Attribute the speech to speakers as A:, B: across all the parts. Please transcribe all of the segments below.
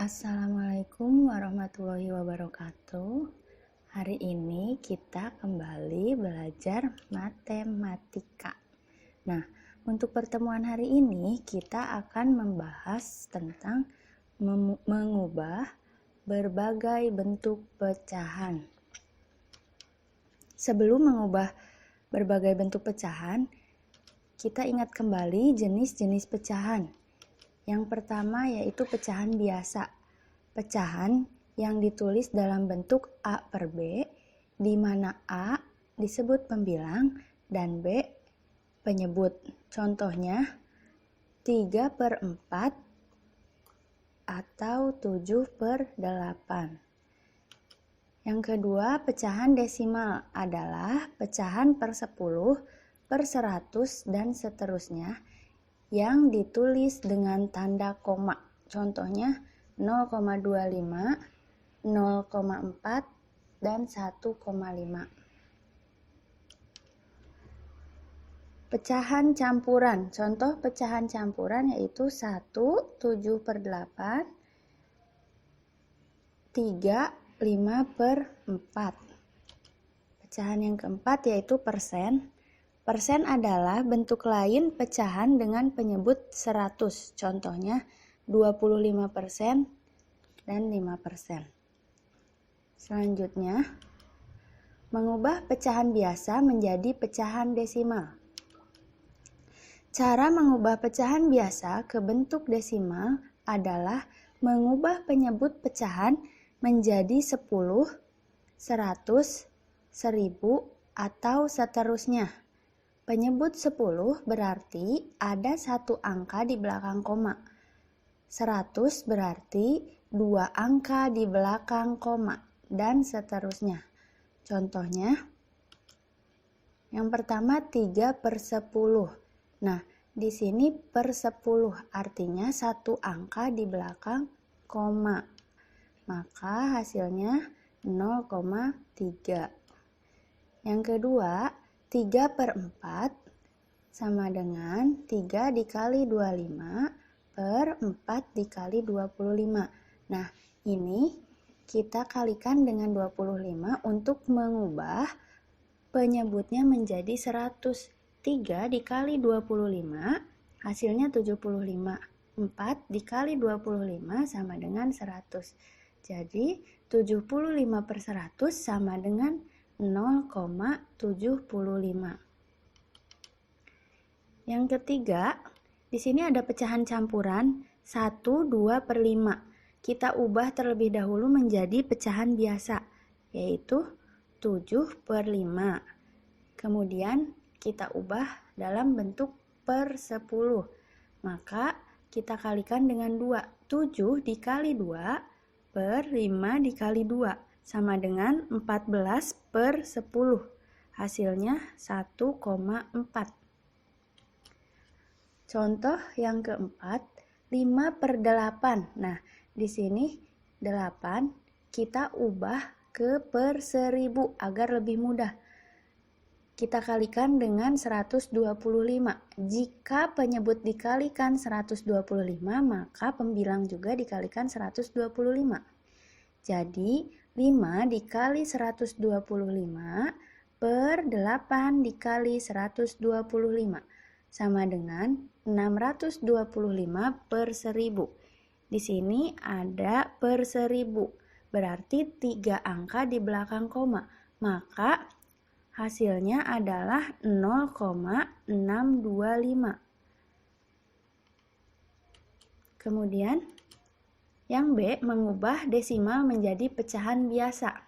A: Assalamualaikum warahmatullahi wabarakatuh. Hari ini kita kembali belajar matematika. Nah, untuk pertemuan hari ini kita akan membahas tentang mengubah berbagai bentuk pecahan. Sebelum mengubah berbagai bentuk pecahan, kita ingat kembali jenis-jenis pecahan. Yang pertama yaitu pecahan biasa. Pecahan yang ditulis dalam bentuk A per B, di mana A disebut pembilang dan B penyebut. Contohnya 3/4 atau 7/8. Yang kedua, pecahan desimal adalah pecahan per 10, per 100, dan seterusnya yang ditulis dengan tanda koma. Contohnya 0,25, 0,4, dan 1,5. Pecahan campuran. Contoh pecahan campuran yaitu 1, 7/8, 3, 5/4. Pecahan yang keempat yaitu persen. Persen adalah bentuk lain pecahan dengan penyebut 100. Contohnya 25% dan 5%. Selanjutnya, mengubah pecahan biasa menjadi pecahan desimal. Cara mengubah pecahan biasa ke bentuk desimal adalah mengubah penyebut pecahan menjadi 10, 100, 1000, atau seterusnya. Penyebut 10 berarti ada satu angka di belakang koma. 100 berarti 2 angka di belakang koma, dan seterusnya. Contohnya, yang pertama 3/10. Nah, di sini per 10 artinya satu angka di belakang koma. Maka hasilnya 0,3. Yang kedua, 3/4 sama dengan 3 dikali 25 per 4 dikali 25. Nah, ini kita kalikan dengan 25 untuk mengubah penyebutnya menjadi 100. 3 dikali 25 hasilnya 75. 4 dikali 25 sama dengan 100. Jadi 75/100 sama dengan 0,75. Yang ketiga, di sini ada pecahan campuran 1, 2/5. Kita ubah terlebih dahulu menjadi pecahan biasa, yaitu 7/5. Kemudian kita ubah dalam bentuk per 10. Maka kita kalikan dengan 2. 7 dikali 2 per 5 dikali 2. Sama dengan 14/10. Hasilnya 1,4. Contoh yang keempat, 5/8. Nah, di sini 8 kita ubah ke per 1000 agar lebih mudah. Kita kalikan dengan 125. Jika penyebut dikalikan 125, maka pembilang juga dikalikan 125. Jadi 5 dikali 125 per 8 dikali 125 sama dengan 625 per 1000. Di sini ada per 1000, berarti 3 angka di belakang koma. Maka hasilnya adalah 0,625. Kemudian yang B, mengubah desimal menjadi pecahan biasa.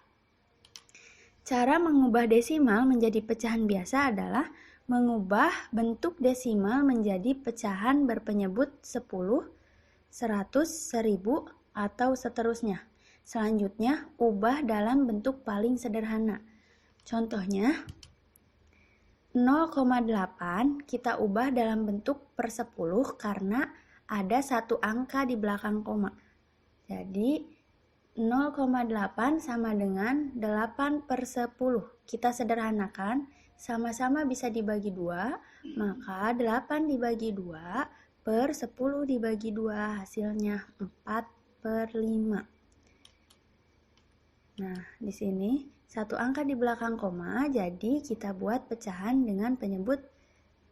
A: Cara mengubah desimal menjadi pecahan biasa adalah mengubah bentuk desimal menjadi pecahan berpenyebut 10, 100, 1000, atau seterusnya. Selanjutnya, ubah dalam bentuk paling sederhana. Contohnya, 0,8 kita ubah dalam bentuk per 10 karena ada satu angka di belakang koma. Jadi 0,8 sama dengan 8/10. Kita sederhanakan, sama-sama bisa dibagi 2, maka 8 dibagi 2 per 10 dibagi 2 hasilnya 4 per 5. Nah, di sini satu angka di belakang koma, jadi kita buat pecahan dengan penyebut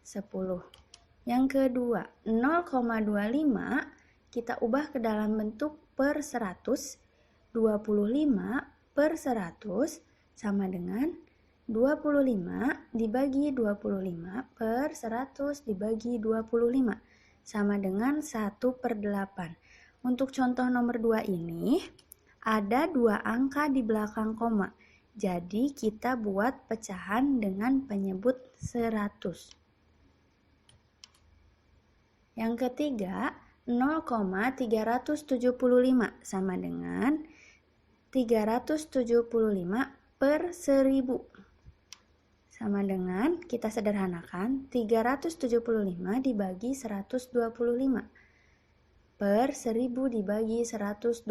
A: 10. Yang kedua, 0,25 kita ubah ke dalam bentuk per 100. 25 per 100 sama dengan 25 dibagi 25 per 100 dibagi 25 sama dengan 1 per 8. Untuk contoh nomor 2 ini, ada 2 angka di belakang koma. Jadi kita buat pecahan dengan penyebut 100. Yang ketiga, 0,375 sama dengan 375 per 1000. Sama dengan, kita sederhanakan, 375 dibagi 125 per 1000 dibagi 125.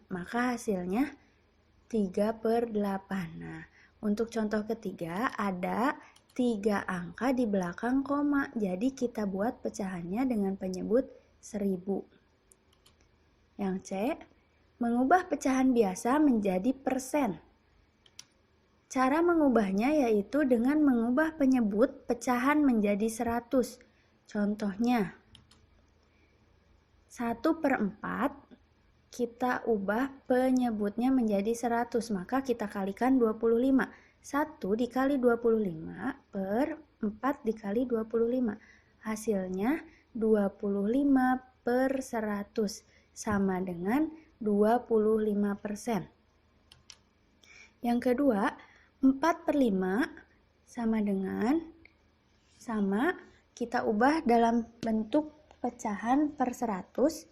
A: Maka hasilnya 3 per 8. Nah, untuk contoh ketiga ada 3 angka di belakang koma. Jadi kita buat pecahannya dengan penyebut 1000. Yang C, mengubah pecahan biasa menjadi persen. Cara mengubahnya yaitu dengan mengubah penyebut pecahan menjadi 100. Contohnya, 1/4 kita ubah penyebutnya menjadi 100, maka kita kalikan 25. 1 dikali 25 per 4 dikali 25. Hasilnya 25 per 100 sama dengan 25%. Yang kedua, 4/5 sama dengan kita ubah dalam bentuk pecahan per 100.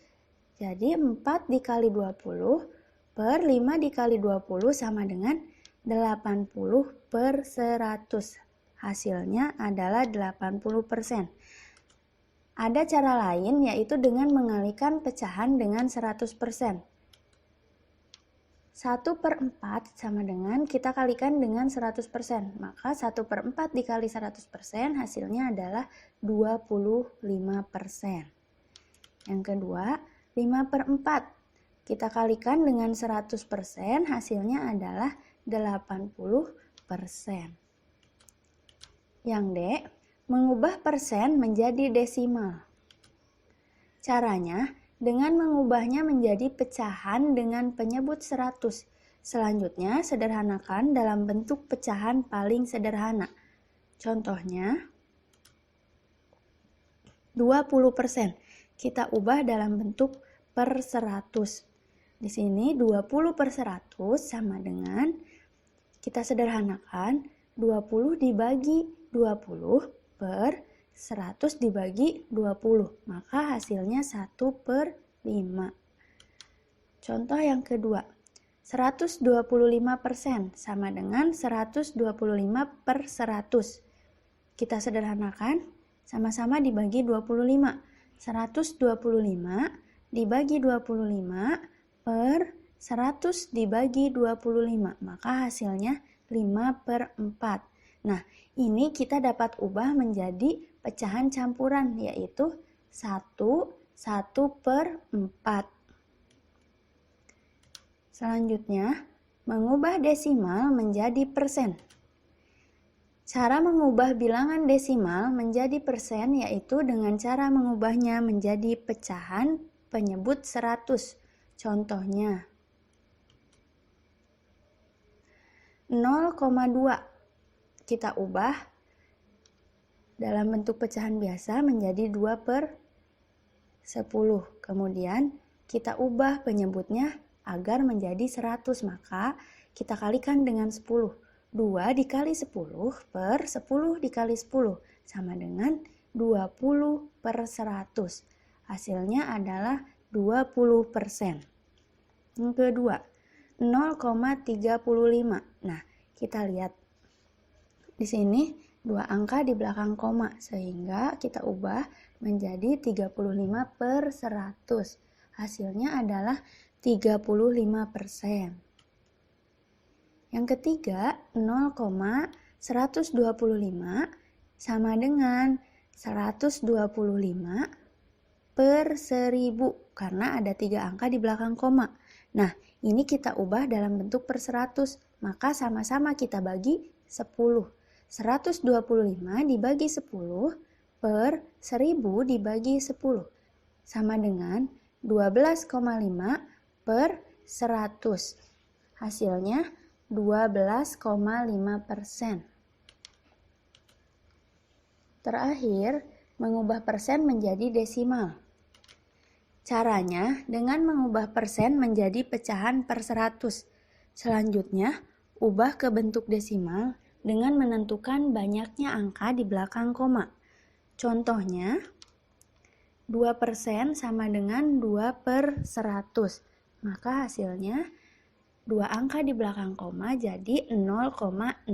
A: Jadi 4 dikali 20 per 5 dikali 20 sama dengan 80 per 100. Hasilnya adalah 80%. Ada cara lain yaitu dengan mengalihkan pecahan dengan 100%. 1/4 sama dengan kita kalikan dengan 100%. Maka 1/4 dikali 100% hasilnya adalah 25%. Yang kedua, 5/4. Kita kalikan dengan 100% hasilnya adalah 80%. Yang D, mengubah persen menjadi desimal. Caranya dengan mengubahnya menjadi pecahan dengan penyebut 100. Selanjutnya sederhanakan dalam bentuk pecahan paling sederhana. Contohnya 20%. Kita ubah dalam bentuk per 100. Di sini 20 per 100 sama dengan, kita sederhanakan, 20 dibagi 20 per 100 dibagi 20. Maka hasilnya 1/5. Contoh yang kedua, 125% sama dengan 125 per 100. Kita sederhanakan, sama-sama dibagi 25. 125 dibagi 25 per 100 dibagi 25. Maka hasilnya 5/4. Nah, ini kita dapat ubah menjadi pecahan campuran, yaitu 1/4. Selanjutnya, mengubah desimal menjadi persen. Cara mengubah bilangan desimal menjadi persen yaitu dengan cara mengubahnya menjadi pecahan penyebut 100. Contohnya, 0,2 kita ubah dalam bentuk pecahan biasa menjadi 2/10. Kemudian kita ubah penyebutnya agar menjadi 100, maka kita kalikan dengan 10. 2 dikali 10 per 10 dikali 10 sama dengan 20/100. Hasilnya adalah 20%. Yang kedua, 0,35. Nah, kita lihat di sini 2 angka di belakang koma, sehingga kita ubah menjadi 35/100. Hasilnya adalah 35%. Yang ketiga, 0,125 sama dengan 125 per 1000 karena ada 3 angka di belakang koma. Nah, ini kita ubah dalam bentuk per 100, maka sama-sama kita bagi 10. 125 dibagi 10 per 1000 dibagi 10 sama dengan 12,5 per 100. Hasilnya 12,5%. Terakhir, mengubah persen menjadi desimal. Caranya dengan mengubah persen menjadi pecahan per 100. Selanjutnya, ubah ke bentuk desimal dengan menentukan banyaknya angka di belakang koma. Contohnya, 2% sama dengan 2 per 100. Maka hasilnya 2 angka di belakang koma jadi 0,02.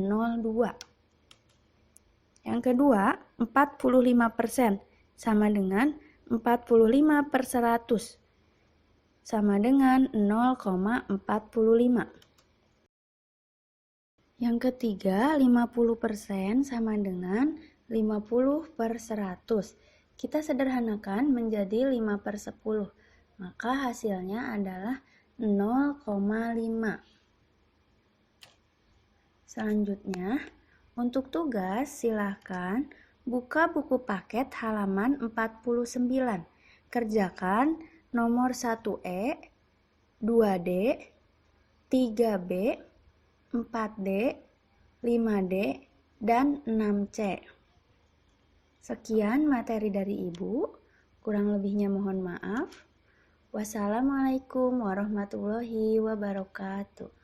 A: Yang kedua, 45% sama dengan 45 per 100 sama dengan 0,45. Yang ketiga, 50% sama dengan 50 per 100. Kita sederhanakan menjadi 5 per 10. Maka hasilnya adalah 0,5. Selanjutnya, untuk tugas silakan buka buku paket halaman 49. Kerjakan nomor 1E, 2D, 3B, 4D, 5D, dan 6C. Sekian materi dari Ibu, kurang lebihnya mohon maaf. Wassalamualaikum warahmatullahi wabarakatuh.